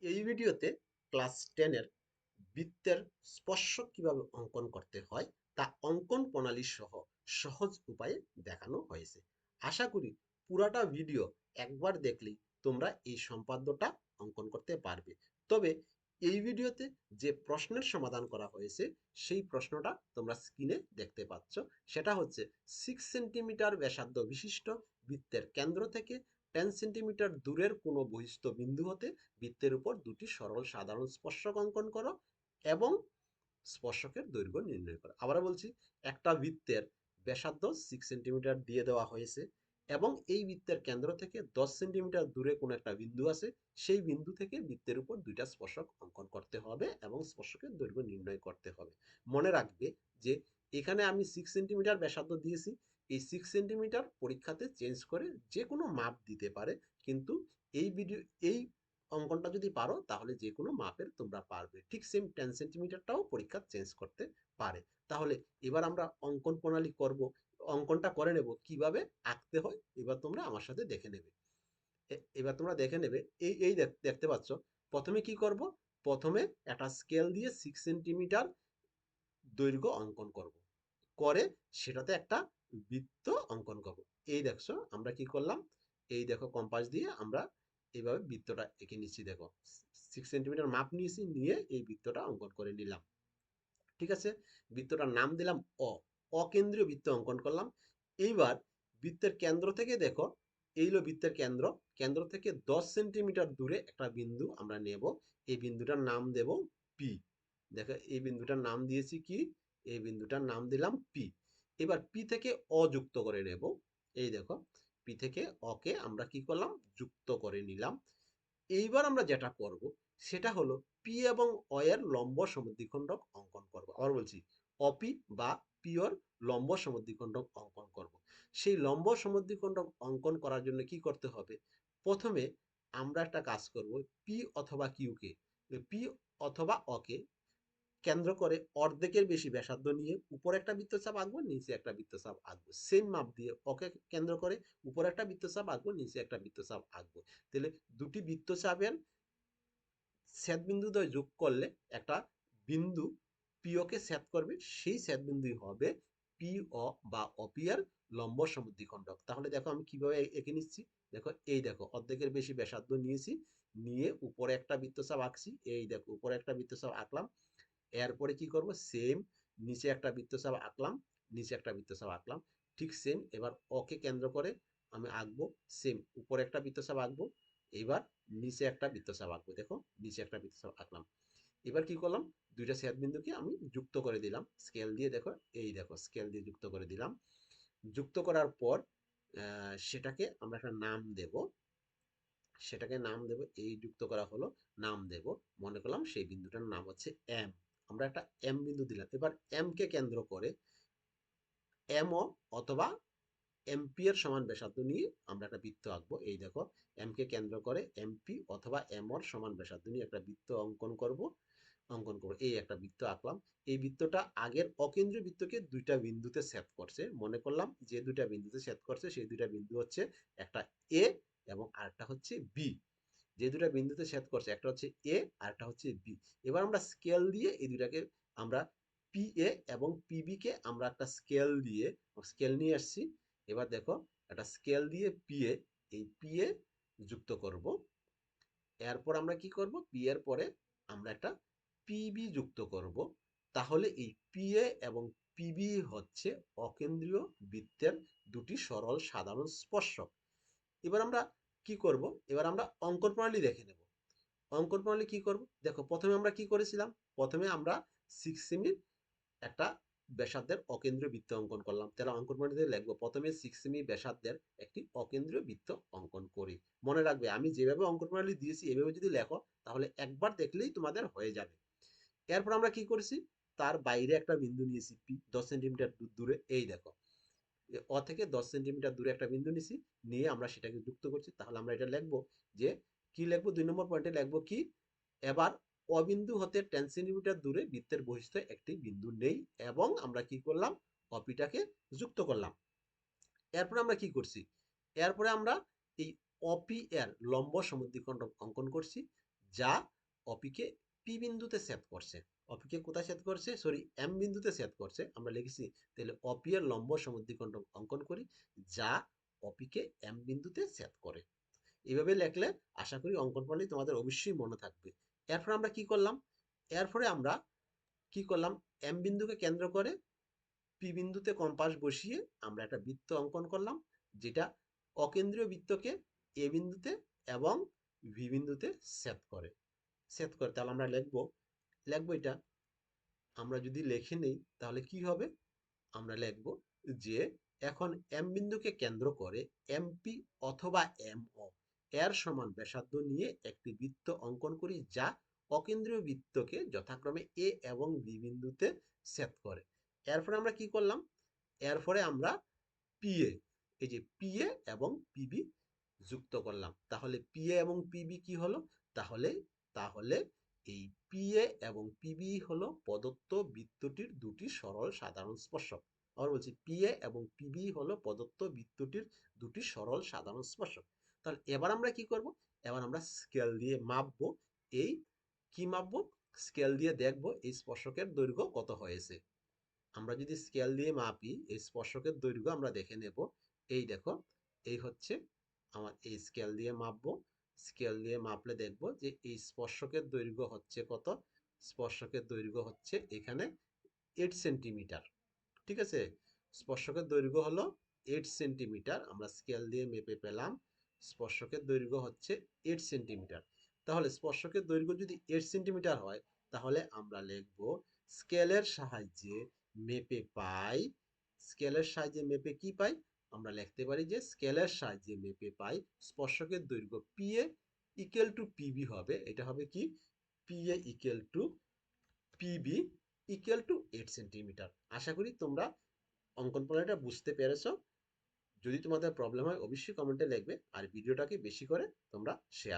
এই ভিডিওতে ক্লাস 10 এর বৃত্তের স্পর্শক কিভাবে অঙ্কন করতে হয় তা অঙ্কন প্রণালী সহ সহজ উপায়ে দেখানো হয়েছে। আশা করি পুরাটা ভিডিও একবার দেখলেই তোমরা এই সম্পাদ্যটা অঙ্কন করতে পারবে। তবে এই ভিডিওতে যে প্রশ্নের সমাধান করা হয়েছে সেই প্রশ্নটা তোমরা স্ক্রিনে দেখতে পাচ্ছ। সেটা হচ্ছে 6 সেন্টিমিটার ব্যাসার্ধ বিশিষ্ট বৃত্তের কেন্দ্র থেকে 10 সেন্টিমিটার দূরের কোনো বহিস্থ বিন্দু হতে বৃত্তের উপর দুটি সরল সাধারণ স্পর্শক অঙ্কন করো এবং স্পর্শকের দৈর্ঘ্য নির্ণয় করো। আবার বলছি, একটা বৃত্তের ব্যাসার্ধ 6 সেন্টিমিটার দিয়ে দেওয়া হয়েছে এবং এই বৃত্তের কেন্দ্র থেকে 10 সেন্টিমিটার দূরে কোনো একটা বিন্দু আছে। সেই বিন্দু থেকে বৃত্তের উপর দুইটা স্পর্শক অঙ্কন করতে হবে এবং স্পর্শকের দৈর্ঘ্য নির্ণয় করতে হবে। মনে রাখবে যে এখানে আমি 6 সেন্টিমিটার ব্যাসার্ধ দিয়েছি। এই 6 সেন্টিমিটার পরীক্ষাতে চেঞ্জ করে যে কোনো মাপ দিতে পারে, কিন্তু এই অঙ্কনটা যদি পারো তাহলে যে কোনো মাপের তোমরা পারবে। ঠিক সেম 10 সেন্টিমিটারটাও পরীক্ষা চেঞ্জ করতে পারে। তাহলে এবার আমরা অঙ্কন প্রণালী করব, অঙ্কনটা করে নেব কিভাবে আঁকতে হয়। এবার তোমরা আমার সাথে দেখে নেবে। এবার তোমরা দেখে নেবে, এই এই দেখতে পাচ্ছ। প্রথমে কি করব, প্রথমে একটা স্কেল দিয়ে 6 সেন্টিমিটার দৈর্ঘ্য অঙ্কন করব, করে সেটাতে একটা বৃত্ত অঙ্কন করব। এই দেখছো আমরা কি করলাম, এই দেখো কম্পাস দিয়ে আমরা এইভাবে বৃত্তটা এঁকে নিচ্ছি। দেখো 6 সেন্টিমিটার মাপ নিয়েছি, নিয়ে এই বৃত্তটা অঙ্কন করে নিলাম। ঠিক আছে, বৃত্তটার নাম দিলাম অ। অকেন্দ্রীয় বৃত্ত অঙ্কন করলাম। এইবার বৃত্তের কেন্দ্র থেকে দেখো, এই হলো বৃত্তের কেন্দ্র। কেন্দ্র থেকে 10 সেন্টিমিটার দূরে একটা বিন্দু আমরা নেব। এই বিন্দুটার নাম দেব পি। দেখো এই বিন্দুটার নাম দিয়েছি কি, এই বিন্দুটার নাম দিলাম পি। এবার পি থেকে অ যুক্ত করে নেব। এই দেখো পি থেকে অকে আমরা কি করলাম, যুক্ত করে নিলাম। এইবার আমরা যেটা করব সেটা হলো পি এবং অ এর লম্ব সমদ্বিখণ্ডক অঙ্কন করব। আবার বলছি, অপি বা পিওর লম্ব সমদ্বিখণ্ডক অঙ্কন করব। সেই লম্ব সমদ্বিখণ্ডক অঙ্কন করার জন্য কি করতে হবে, প্রথমে আমরা একটা কাজ করব। পি অথবা কিউকে, পি অথবা অকে কেন্দ্র করে অর্ধেকের বেশি ব্যাসার্ধ নিয়ে উপরে একটা বৃত্তচাপ আঁকবো, নিচে একটা বৃত্তচাপ আঁকবো। সেম মাপ দিয়ে ওকে কেন্দ্র করে উপরে একটা বৃত্তচাপ আঁকবো, নিচে একটা বৃত্তচাপ আঁকবো। তাহলে দুটি বৃত্তচাপের ছেদ বিন্দুদ্বয় যোগ করলে একটা বিন্দু পিওকে ছেদ করবে, সেই ছেদ বিন্দুই হবে পি অ বা অপি এর লম্ব সমদ্বিখণ্ডক। তাহলে দেখো আমি কিভাবে এঁকে নিচ্ছি। দেখো এই দেখো অর্ধেকের বেশি ব্যাসার্ধ নিয়েছি, নিয়ে উপরে একটা বৃত্তচাপ আঁকছি। এই দেখো উপরে একটা বৃত্তচাপ আঁকলাম। এরপরে কি করব, সেম নিচে একটা বৃত্তচাপ আঁকলাম, নিচে একটা বৃত্তচাপ আঁকলাম। ঠিক সেম এবার অকে কেন্দ্র করে আমি আঁকবো, সেম উপরে একটা বৃত্তচাপ আঁকবো। এবার নিচে একটা বৃত্তচাপ আঁকবো। দেখো নিচে একটা বৃত্তচাপ আঁকলাম। এবার কি করলাম, দুইটা ছেদ বিন্দুকে আমি যুক্ত করে দিলাম স্কেল দিয়ে। দেখো এই দেখো স্কেল দিয়ে যুক্ত করে দিলাম। যুক্ত করার পর সেটাকে আমরা একটা নাম দেব। সেটাকে নাম দেব, এই যুক্ত করা হলো, নাম দেব। মনে করলাম সেই বিন্দুটার নাম হচ্ছে এম। আমরা একটা এম বিন্দু দিলাম। এবার এম কে কেন্দ্র করে এম অথবা এমপি এর সমান ব্যাসার্ধ নিয়ে আমরা একটা বৃত্ত আঁকবো। এই দেখো এম কে কেন্দ্র করে এমপি অথবা এম এর সমান ব্যাসার্ধ নিয়ে একটা বৃত্ত অঙ্কন করব। এই একটা বৃত্ত আঁকলাম। এই বৃত্তটা আগের অকেন্দ্রীয় বৃত্তকে দুইটা বিন্দুতে ছেদ করছে। মনে করলাম যে দুইটা বিন্দুতে ছেদ করছে সেই দুইটা বিন্দু হচ্ছে একটা এ এবং আরেকটা হচ্ছে বি। যে দুটা বিন্দুতে ছেদ করছে একটা হচ্ছে এ আর একটা হচ্ছে বি। এবার আমরা স্কেল দিয়ে এই দুটাকে আমরা পি এ এবং পিবি কে আমরা একটা স্কেল নিয়ে আসছি। এবার দেখো একটা স্কেল দিয়ে পি এ, এই পি এ যুক্ত করব। এরপর আমরা কি করব, পি এর পরে আমরা একটা পিবি যুক্ত করব। তাহলে এই পি এ এবং পিবি হচ্ছে অকেন্দ্রীয় বৃত্তের দুটি সরল সাধারণ স্পর্শক। এবার আমরা কি করব, এবার আমরা অঙ্কন প্রণালী দেখে নেব। অঙ্কন প্রণালী কি করব, দেখো প্রথমে আমরা কি করেছিলাম, প্রথমে আমরা 6 সেমি একটা ব্যাসার্ধের অকেন্দ্রীয় বৃত্ত অঙ্কন করলাম। তাহলে অঙ্কন প্রণালীতে লিখবো, প্রথমে 6 সেমি ব্যাসার্ধের একটি অকেন্দ্রীয় বৃত্ত অঙ্কন করি। মনে রাখবে আমি যেভাবে অঙ্কন প্রণালী দিয়েছি এভাবে যদি লেখো তাহলে একবার দেখলেই তোমাদের হয়ে যাবে। এরপর আমরা কি করেছি, তার বাইরে একটা বিন্দু নিয়েছি পি, 10 সেন্টিমিটার দূরে। এই দেখো অ থেকে 10 সেন্টিমিটার দূরে একটা বিন্দু নিছি, নিয়ে আমরা সেটাকে যুক্ত করছি। তাহলে আমরা এটা লিখবো যে, কি লিখবো, 2 নম্বর পয়েন্টে লিখবো কি, এবার অবিন্দু হতে 10 সেন্টিমিটার দূরে বৃত্তের বহিস্থ একটি বিন্দু নেই এবং আমরা কি করলাম, অপিটাকে যুক্ত করলাম। এরপরে আমরা কি করছি, এরপরে আমরা এই অপি এর লম্ব সমদ্বিখণ্ডক অঙ্কন করছি। যা অপিকে পি বিন্দুতে ছেদ করছে। অপিকে কোথায় ছেদ করছে, সরি এম বিন্দুতে ছেদ করছে, আমরা লিখেছি। তাহলে অপি এর লম্ব সমদ্বিখণ্ডক অঙ্কন করি যা অপিকে এম বিন্দুতে ছেদ করে। এইভাবে লেখলে আশা করি অঙ্কন প্রণালী তোমাদের অবশ্যই মনে থাকবে। এরপর আমরা কি করলাম, এরপরে আমরা কি করলাম, এম বিন্দুকে কেন্দ্র করে পি বিন্দুতে কম্পাস বসিয়ে আমরা একটা বৃত্ত অঙ্কন করলাম, যেটা অকেন্দ্রীয় বৃত্তকে এ বিন্দুতে এবং ভি বিন্দুতে ছেদ করে। ছেদ করে তাহলে আমরা লিখবো, এটা আমরা যদি লিখে নেই তাহলে কি হবে, আমরা লিখব যে এখন এম বিন্দুকে কেন্দ্র করে এমপি অথবা এমও এর সমান ব্যাসার্ধ নিয়ে একটি বৃত্ত অঙ্কন করি যা অকেন্দ্রীয় বৃত্তকে যথাক্রমে এ এবং বি বিন্দুতে ছেদ করে। এরপরে আমরা কি করলাম, এরপরে আমরা পিএ, এই যে পিএ এবং পিবি যুক্ত করলাম। তাহলে পিএ এবং পিবি কি হলো, তাহলে তাহলে এই পিএ এবং পিবি হলো প্রদত্ত বৃত্তটির দুটি সরল সাধারণ স্পর্শক। আবার বলছি, পিএ এবং পিবি হলো প্রদত্ত বৃত্তটির দুটি সরল সাধারণ স্পর্শক। তাহলে এবার আমরা কি করব, এবার আমরা স্কেল দিয়ে মাপবো। এই কি মাপবো, স্কেল দিয়ে দেখব এই স্পর্শকের দৈর্ঘ্য কত হয়েছে। আমরা যদি স্কেল দিয়ে মাপি এই স্পর্শকের দৈর্ঘ্য আমরা দেখে নেব। এই দেখো, এই হচ্ছে আমার, এই স্কেল দিয়ে মাপবো। স্কেল দিয়ে মাপলে দেখব যে এই স্পর্শকের দৈর্ঘ্য হচ্ছে কত, স্পর্শকের দৈর্ঘ্য হচ্ছে এখানে 8 সেন্টিমিটার। ঠিক আছে, স্পর্শকের দৈর্ঘ্য হলো 8 সেন্টিমিটার, আমরা স্কেল দিয়ে মেপে পেলাম স্পর্শকের দৈর্ঘ্য হচ্ছে 8 সেন্টিমিটার। তাহলে স্পর্শকের দৈর্ঘ্য যদি 8 সেন্টিমিটার হয়, তাহলে আমরা লিখব স্কেলের সাহায্যে মেপে পাই, স্কেলের সাহায্যে মেপে কি পাই, আমরা লিখতে পারি যে স্কেলের সাহায্যে মেপে পাই স্পর্শকের দৈর্ঘ্য পিএ ইকুয়াল টু পিবি হবে। এটা হবে কি, PA equal to PB equal to 8 centimetre. আশা করি তোমরা অঙ্কন প্রণালীটা বুঝতে পেরেছো। যদি তোমাদের প্রবলেম হয় অবশ্যই কমেন্টে লিখবে, আর ভিডিওটাকে বেশি করে তোমরা শেয়ার